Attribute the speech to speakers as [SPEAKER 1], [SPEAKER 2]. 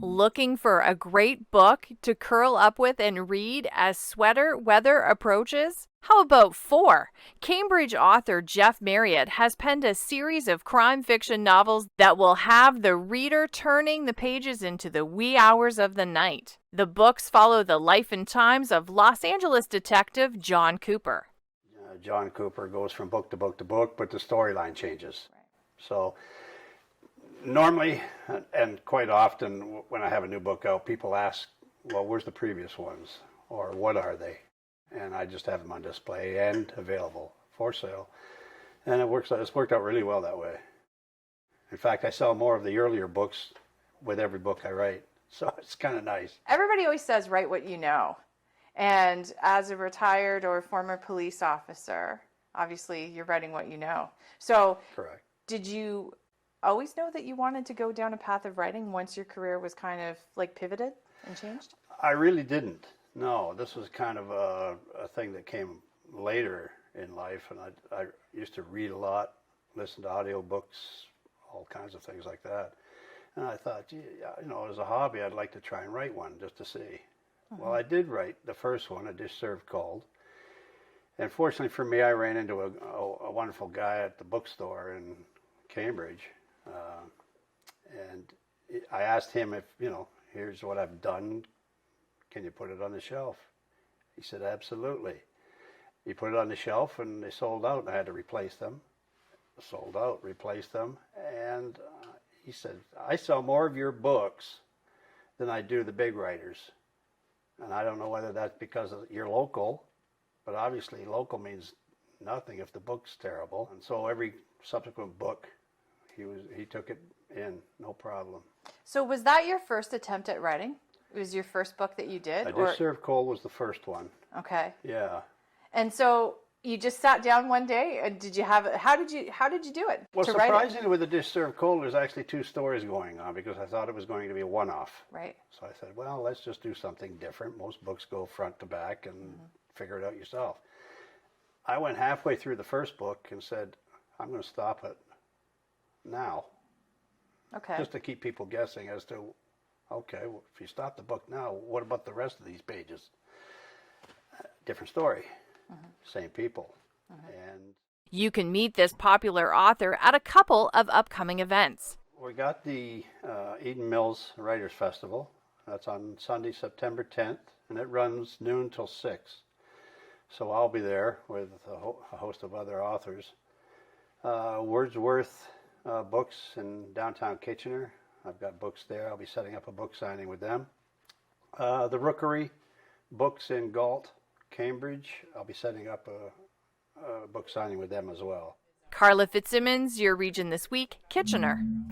[SPEAKER 1] Looking for a great book to curl up with and read as sweater weather approaches? How about 4? Cambridge author Geoff Marriott has penned a series of crime fiction novels that will have the reader turning the pages into the wee hours of the night. The books follow the life and times of Los Angeles detective John Cooper.
[SPEAKER 2] John Cooper goes from book to book to book, but the storyline changes. Right. So normally, and quite often when I have a new book out, people ask, well, where's the previous ones? Or what are they? And I just have them on display and available for sale. And it's worked out really well that way. In fact, I sell more of the earlier books with every book I write. So it's kind of nice.
[SPEAKER 1] Everybody always says, write what you know. And as a retired or former police officer, obviously you're writing what you know. So
[SPEAKER 2] correct. Did
[SPEAKER 1] you always know that you wanted to go down a path of writing once your career was kind of like pivoted and changed?
[SPEAKER 2] I really didn't. No, this was kind of a thing that came later in life, and I used to read a lot, listen to audiobooks, all kinds of things like that. And I thought, gee, as a hobby, I'd like to try and write one just to see. Well, I did write the first one, A Dish Served Cold. And fortunately for me, I ran into a wonderful guy at the bookstore in Cambridge. And I asked him if, here's what I've done. Can you put it on the shelf? He said, absolutely. He put it on the shelf and they sold out and I had to replace them. Sold out, replaced them. And he said, I sell more of your books than I do the big writers. And I don't know whether that's because you're local, but obviously local means nothing if the book's terrible. And so every subsequent book, he took it in, no problem.
[SPEAKER 1] So was that your first attempt at writing? It was your first book that you did?
[SPEAKER 2] A Dish Served Cold was the first one.
[SPEAKER 1] Okay.
[SPEAKER 2] Yeah.
[SPEAKER 1] And so you just sat down one day and how did you do it?
[SPEAKER 2] Well, surprisingly with A Dish Served Cold, there's actually 2 stories going on because I thought it was going to be a one-off.
[SPEAKER 1] Right.
[SPEAKER 2] So I said, well, let's just do something different. Most books go front to back and figure it out yourself. I went halfway through the first book and said, I'm going to stop it now.
[SPEAKER 1] Okay.
[SPEAKER 2] Just to keep people guessing as to, okay, well, if you stop the book now, what about the rest of these pages? Different story. Same people. And you can meet this popular author at a couple of upcoming events. We got the Eden Mills Writers Festival. That's on Sunday, September 10th, and it runs noon till 6. So I'll be there with a host of other authors. Wordsworth Books in downtown Kitchener. I've got books there. I'll be setting up a book signing with them. The Rookery Books in Galt, Cambridge. I'll be setting up a book signing with them as well. Carla Fitzsimmons, Your Region This Week, Kitchener.